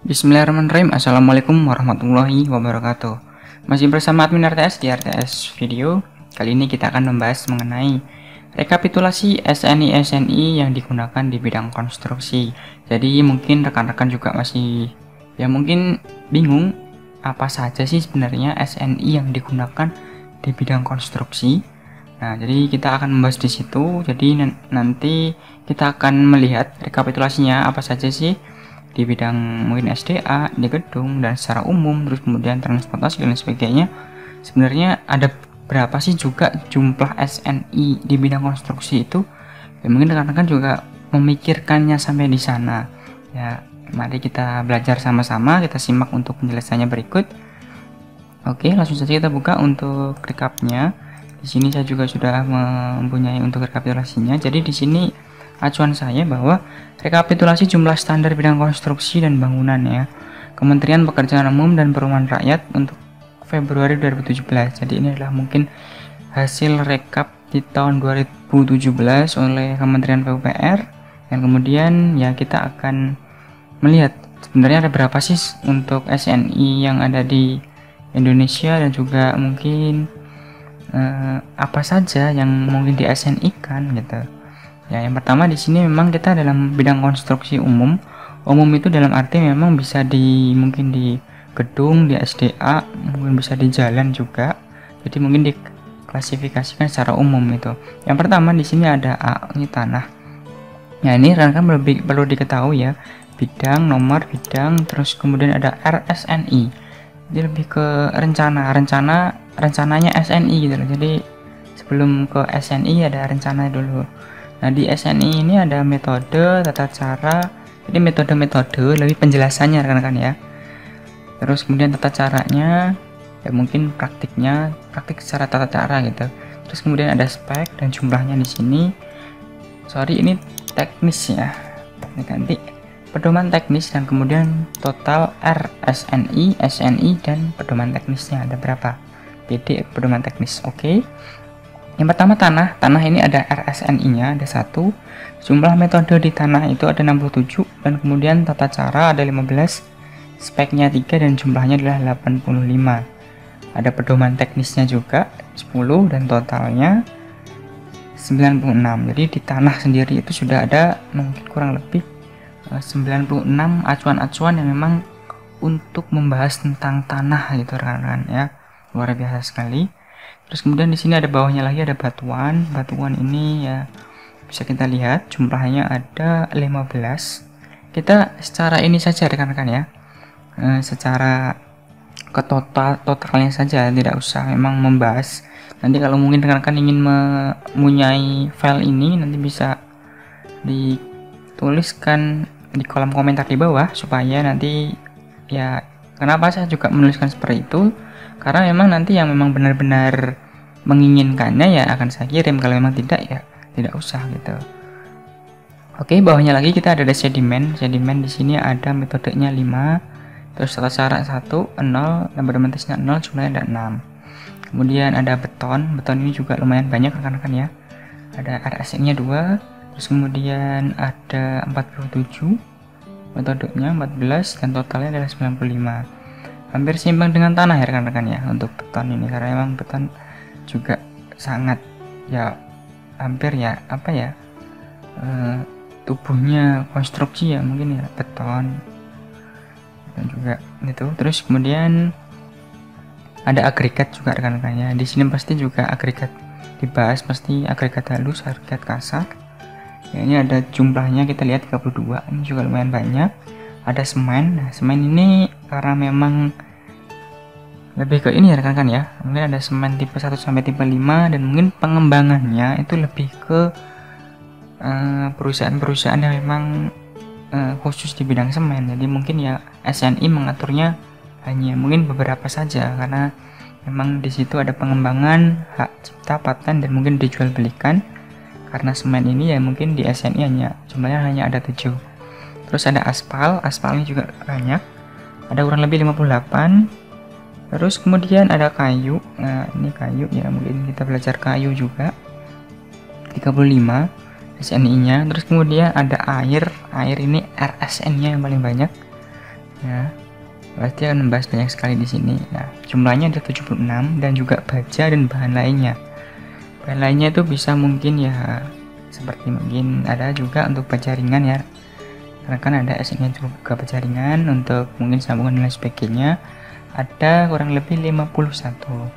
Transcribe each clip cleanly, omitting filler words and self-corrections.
Bismillahirrahmanirrahim. Assalamualaikum warahmatullahi wabarakatuh. Masih bersama admin RTS di RTS Video. Kali ini kita akan membahas mengenai rekapitulasi SNI yang digunakan di bidang konstruksi. Jadi mungkin rekan-rekan juga masih mungkin bingung apa saja sih sebenarnya SNI yang digunakan di bidang konstruksi. Nah, jadi kita akan membahas di situ. Jadi nanti kita akan melihat rekapitulasinya apa saja sih di bidang mungkin SDA, di gedung, dan secara umum, terus kemudian transportasi dan sebagainya. Sebenarnya ada berapa sih juga jumlah SNI di bidang konstruksi itu? Ya, mungkin rekan-rekan juga memikirkannya sampai di sana. Ya, mari kita belajar sama-sama, kita simak untuk penjelasannya berikut. Oke, langsung saja kita buka untuk recapnya. Di sini saya juga sudah mempunyai untuk rekapitulasinya. Jadi di sini acuan saya bahwa rekapitulasi jumlah standar bidang konstruksi dan bangunan ya Kementerian Pekerjaan Umum dan Perumahan Rakyat untuk Februari 2017. Jadi ini adalah mungkin hasil rekap di tahun 2017 oleh Kementerian PUPR, dan kemudian ya kita akan melihat sebenarnya ada berapa sih untuk SNI yang ada di Indonesia, dan juga mungkin apa saja yang mungkin di SNI kan gitu. Ya, yang pertama di sini memang kita dalam bidang konstruksi umum. Umum itu dalam arti memang bisa mungkin di gedung, di SDA, mungkin bisa di jalan juga. Jadi mungkin diklasifikasikan secara umum itu. Yang pertama di sini ada A, ini tanah. Ya, ini kan perlu diketahui ya. Bidang, nomor bidang, terus kemudian ada RSNI. Jadi lebih ke rencananya SNI gitu loh. Jadi sebelum ke SNI ada rencana dulu. Nah, di SNI ini ada metode, tata cara. Jadi metode-metode lebih penjelasannya rekan-rekan ya. Terus kemudian tata caranya, ya mungkin praktik secara tata cara gitu. Terus kemudian ada spek dan jumlahnya di sini. Sorry, ini teknis ya. Ini ganti pedoman teknis, dan kemudian total RSNI, SNI, dan pedoman teknisnya ada berapa? PD pedoman teknis. Oke. Yang pertama tanah ini ada RSNI-nya ada 1, jumlah metode di tanah itu ada 67, dan kemudian tata cara ada 15, speknya 3, dan jumlahnya adalah 85. Ada pedoman teknisnya juga 10, dan totalnya 96. Jadi di tanah sendiri itu sudah ada mungkin kurang lebih 96 acuan-acuan yang memang untuk membahas tentang tanah gitu rekan-rekan ya. Luar biasa sekali. Terus kemudian di sini ada bawahnya lagi ada batuan. Batuan ini ya bisa kita lihat jumlahnya ada 15. Kita secara ini saja rekan-rekan ya. Secara ke totalnya saja, tidak usah memang membahas. Nanti kalau mungkin rekan-rekan ingin mempunyai file ini, nanti bisa dituliskan di kolom komentar di bawah, supaya nanti ya kenapa saya juga menuliskan seperti itu, karena memang nanti yang memang benar-benar menginginkannya ya akan saya kirim, kalau memang tidak ya tidak usah gitu. Oke, bawahnya lagi kita ada sedimen. Sedimen di sini ada metodenya 5, terus tata cara 1, 0, dan pedoman teknisnya 0, jumlahnya ada 6. Kemudian ada beton. Beton ini juga lumayan banyak rekan-rekan ya. Ada RSN-nya 2, terus kemudian ada 47, metodenya 14, dan totalnya adalah 95. Hampir seimbang dengan tanah ya rekan-rekan ya untuk beton ini, karena memang beton juga sangat ya hampir ya tubuhnya konstruksi ya mungkin ya beton, dan juga itu. Terus kemudian ada agregat juga rekan-rekan ya. Di sini pasti juga agregat dibahas, pasti agregat halus, agregat kasar ya. Ini ada jumlahnya, kita lihat 32, ini juga lumayan banyak. Ada semen. Nah, semen ini karena memang lebih ke ini ya rekan-rekan ya, mungkin ada semen tipe 1 sampai tipe 5, dan mungkin pengembangannya itu lebih ke perusahaan-perusahaan yang memang khusus di bidang semen. Jadi mungkin ya SNI mengaturnya hanya mungkin beberapa saja, karena memang di situ ada pengembangan hak cipta, paten, dan mungkin dijual belikan. Karena semen ini ya mungkin di SNI jumlahnya hanya ada 7. Terus ada aspal ini juga banyak, ada kurang lebih 58. Terus kemudian ada kayu. Nah, ini kayu ya, mungkin kita belajar kayu juga 35 SNI-nya. Terus kemudian ada air ini RSN-nya yang paling banyak Ya, pasti akan membahas banyak sekali di sini. Nah, jumlahnya ada 76 dan juga baja dan bahan lainnya. Bahan lainnya itu bisa mungkin ya seperti mungkin ada juga untuk baja ringan ya. Karena kan ada SNI juga baja ringan untuk mungkin sambungan dan lain sebagainya. Ada kurang lebih 51.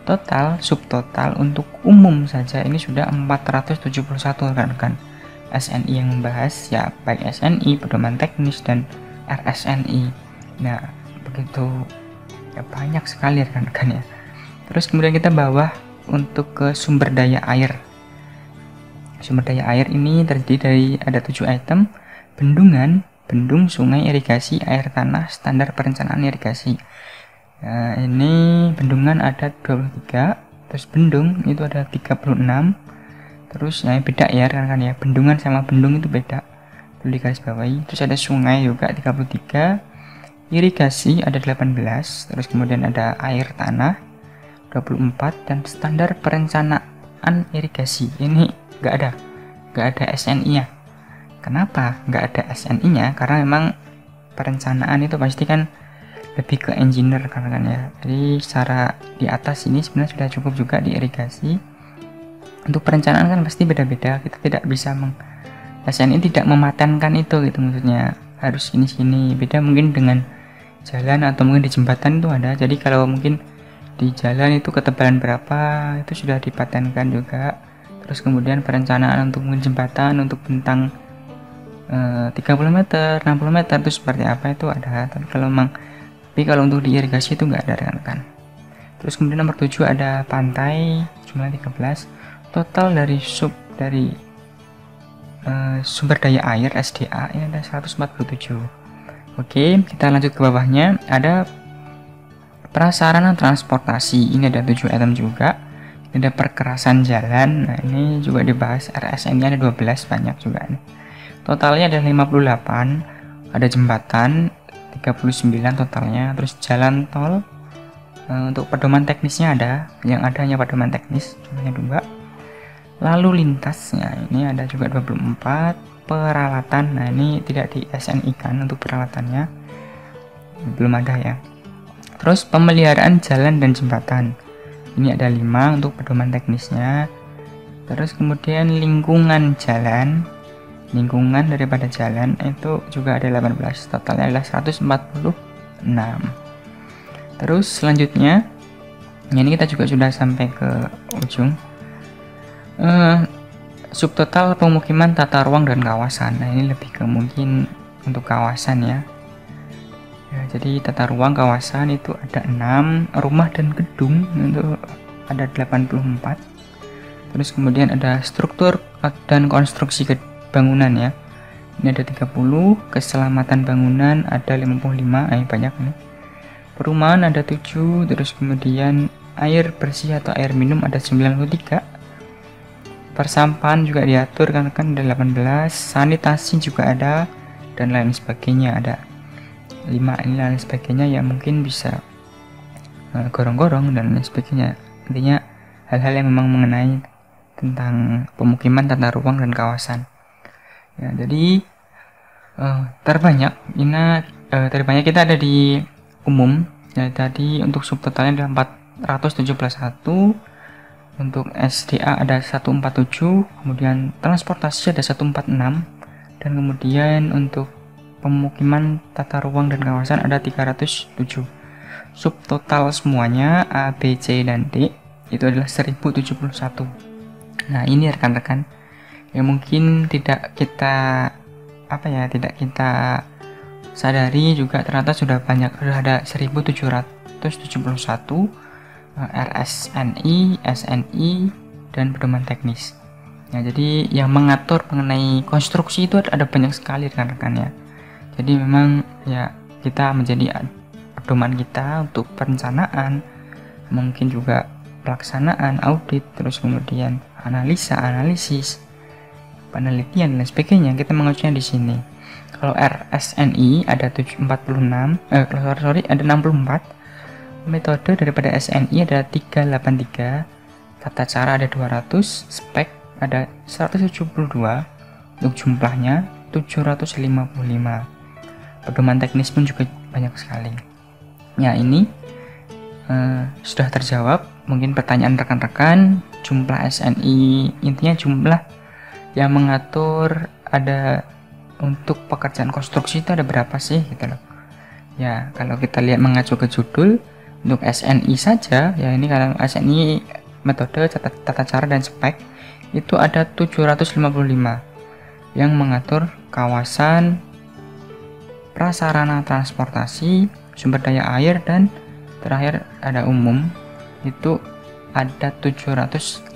Total subtotal untuk umum saja ini sudah 471 rekan-rekan. SNI yang membahas ya baik SNI, pedoman teknis dan RSNI. Nah, begitu ya banyak sekali rekan-rekan ya. Terus kemudian kita bawah untuk ke sumber daya air. Sumber daya air ini terdiri dari ada 7 item: bendungan, bendung, sungai, irigasi, air tanah, standar perencanaan irigasi. Nah, ini bendungan ada 23, terus bendung itu ada 36. Terus nah beda ya rekan-rekan ya, bendungan sama bendung itu beda, perlu digaris bawahi. Terus ada sungai juga 33, irigasi ada 18, terus kemudian ada air tanah 24, dan standar perencanaan irigasi ini nggak ada SNI nya. Kenapa nggak ada SNI nya? Karena memang perencanaan itu pasti kan lebih ke engineer kan ya. Jadi secara di atas ini sebenarnya sudah cukup juga di irigasi. Untuk perencanaan kan pasti beda-beda. Kita tidak bisa SNI tidak mematenkan itu gitu, maksudnya harus sini beda mungkin dengan jalan atau mungkin di jembatan itu ada. Jadi kalau mungkin di jalan itu ketebalan berapa itu sudah dipatenkan juga. Terus kemudian perencanaan untuk mungkin jembatan untuk bentang 30 meter, 60 meter itu seperti apa itu ada. Tapi kalau untuk di irigasi itu nggak ada rekan-rekan. Terus kemudian nomor 7 ada pantai jumlah 13. Total dari sumber daya air SDA ini ada 147. Oke, kita lanjut ke bawahnya. Ada prasarana transportasi, ini ada 7 item juga. Ini ada perkerasan jalan. Nah, ini juga dibahas. RSN nya ada 12, banyak juga nih. Totalnya ada 58. Ada jembatan 39 totalnya. Terus jalan tol untuk pedoman teknisnya ada, yang ada hanya pedoman teknis jumlahnya 2. Lalu lintasnya ini ada juga 24. Peralatan, nah ini tidak di SNI kan untuk peralatannya, belum ada ya. Terus pemeliharaan jalan dan jembatan ini ada 5 untuk pedoman teknisnya. Terus kemudian lingkungan jalan, lingkungan daripada jalan itu juga ada 18, totalnya adalah 146. Terus selanjutnya ini kita juga sudah sampai ke ujung. Subtotal pemukiman, tata ruang dan kawasan. Nah ini lebih ke mungkin untuk kawasan ya. Jadi tata ruang kawasan itu ada 6, rumah dan gedung itu ada 84. Terus kemudian ada struktur dan konstruksi bangunan ya. Ini ada 30, keselamatan bangunan ada 55, banyak nih. Perumahan ada 7, terus kemudian air bersih atau air minum ada 93. Persampahan juga diatur kan ada 18, sanitasi juga ada dan lain sebagainya ada 5. Ini lain sebagainya ya, mungkin bisa gorong-gorong dan lain sebagainya. Intinya hal-hal yang memang mengenai tentang pemukiman, tata ruang dan kawasan. Ya, jadi terbanyak kita ada di umum. Ya, tadi untuk subtotalnya ada 471. Untuk SDA ada 147, kemudian transportasi ada 146, dan kemudian untuk pemukiman, tata ruang dan kawasan ada 307. Subtotal semuanya A, B, C dan D itu adalah 1071. Nah, ini rekan-rekan yang mungkin tidak kita sadari juga, ternyata sudah ada 1771 RSNI, SNI dan pedoman teknis. Nah, jadi yang mengatur mengenai konstruksi itu ada banyak sekali rekan-rekan ya. Jadi memang ya kita menjadi pedoman kita untuk perencanaan, mungkin juga pelaksanaan, audit, terus kemudian analisa, analisis, penelitian dan sebagainya, kita mengacunya di sini. Kalau RSNI ada 46, ada 64. Metode daripada SNI ada 383, tata cara ada 200, spek ada 172, untuk jumlahnya 755. pedoman teknis pun juga banyak sekali. Ya, ini sudah terjawab mungkin pertanyaan rekan-rekan. Jumlah SNI, intinya jumlah yang mengatur ada untuk pekerjaan konstruksi itu ada berapa sih gitu loh. Ya, kalau kita lihat mengacu ke judul untuk SNI saja, ya ini kalau SNI metode, tata cara dan spek itu ada 755 yang mengatur kawasan, prasarana transportasi, sumber daya air, dan terakhir ada umum, itu ada 755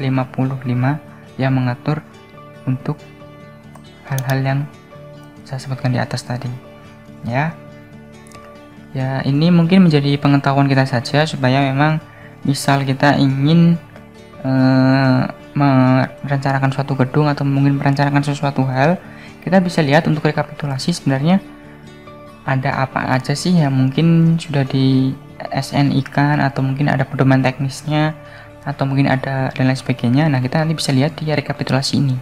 yang mengatur untuk hal-hal yang saya sebutkan di atas tadi. Ya, ini mungkin menjadi pengetahuan kita saja, supaya memang misal kita ingin merencanakan suatu gedung atau mungkin merencanakan sesuatu hal, kita bisa lihat untuk rekapitulasi sebenarnya ada apa aja sih yang mungkin sudah di SNI kan, atau mungkin ada pedoman teknisnya, atau mungkin ada dan lain sebagainya. Nah, kita nanti bisa lihat di rekapitulasi ini.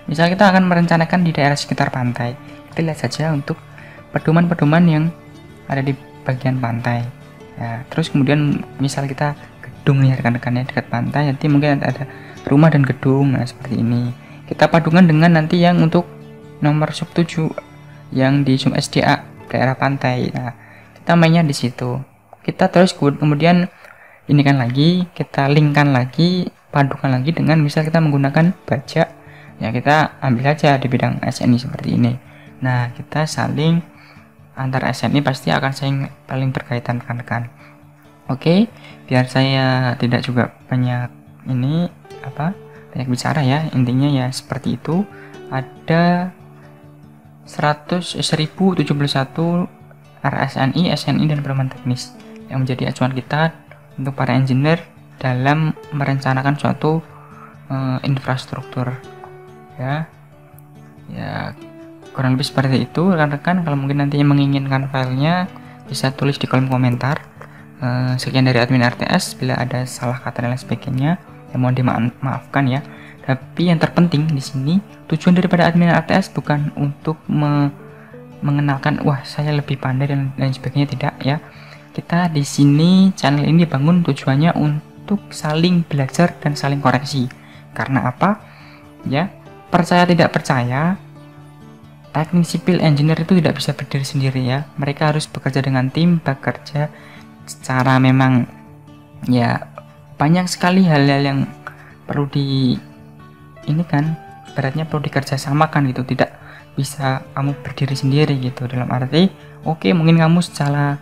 Misal kita akan merencanakan di daerah sekitar pantai, kita lihat saja untuk pedoman-pedoman yang ada di bagian pantai. Ya, terus kemudian misal kita gedung nih rekan-rekannya dekat pantai, nanti mungkin ada rumah dan gedung. Nah, seperti ini. Kita padukan dengan nanti yang untuk nomor sub 7 yang di sum SDA daerah pantai. Nah, kita mainnya di situ. Kita terus kemudian ini kan lagi, kita linkkan lagi, padukan lagi dengan misal kita menggunakan baja, ya kita ambil aja di bidang SNI seperti ini. Nah, kita saling antar SNI pasti akan saling berkaitan rekan-rekan. Oke, biar saya tidak juga banyak banyak bicara ya, intinya ya seperti itu. Ada 1071 RSNI, SNI dan pedoman teknis yang menjadi acuan kita untuk para engineer dalam merencanakan suatu infrastruktur. Ya kurang lebih seperti itu rekan-rekan. Kalau mungkin nanti menginginkan filenya bisa tulis di kolom komentar. Sekian dari admin RTS, bila ada salah kata dan lain sebagainya ya mohon dimaafkan ya. Tapi yang terpenting di sini, tujuan daripada admin RTS bukan untuk mengenalkan wah saya lebih pandai dan lain sebagainya, tidak ya. Kita di sini channel ini dibangun tujuannya untuk saling belajar dan saling koreksi. Karena apa? Ya, percaya tidak percaya, teknik sipil engineer itu tidak bisa berdiri sendiri ya. Mereka harus bekerja dengan tim, bekerja secara memang ya banyak sekali hal-hal yang perlu beratnya perlu dikerjasamakan gitu. Tidak bisa kamu berdiri sendiri gitu, dalam arti oke, mungkin kamu secara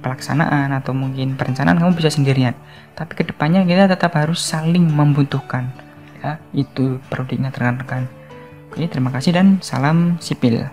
pelaksanaan atau mungkin perencanaan kamu bisa sendirian, tapi kedepannya kita tetap harus saling membutuhkan ya, itu perlu diingat rekan-rekan. Oke, terima kasih dan salam sipil.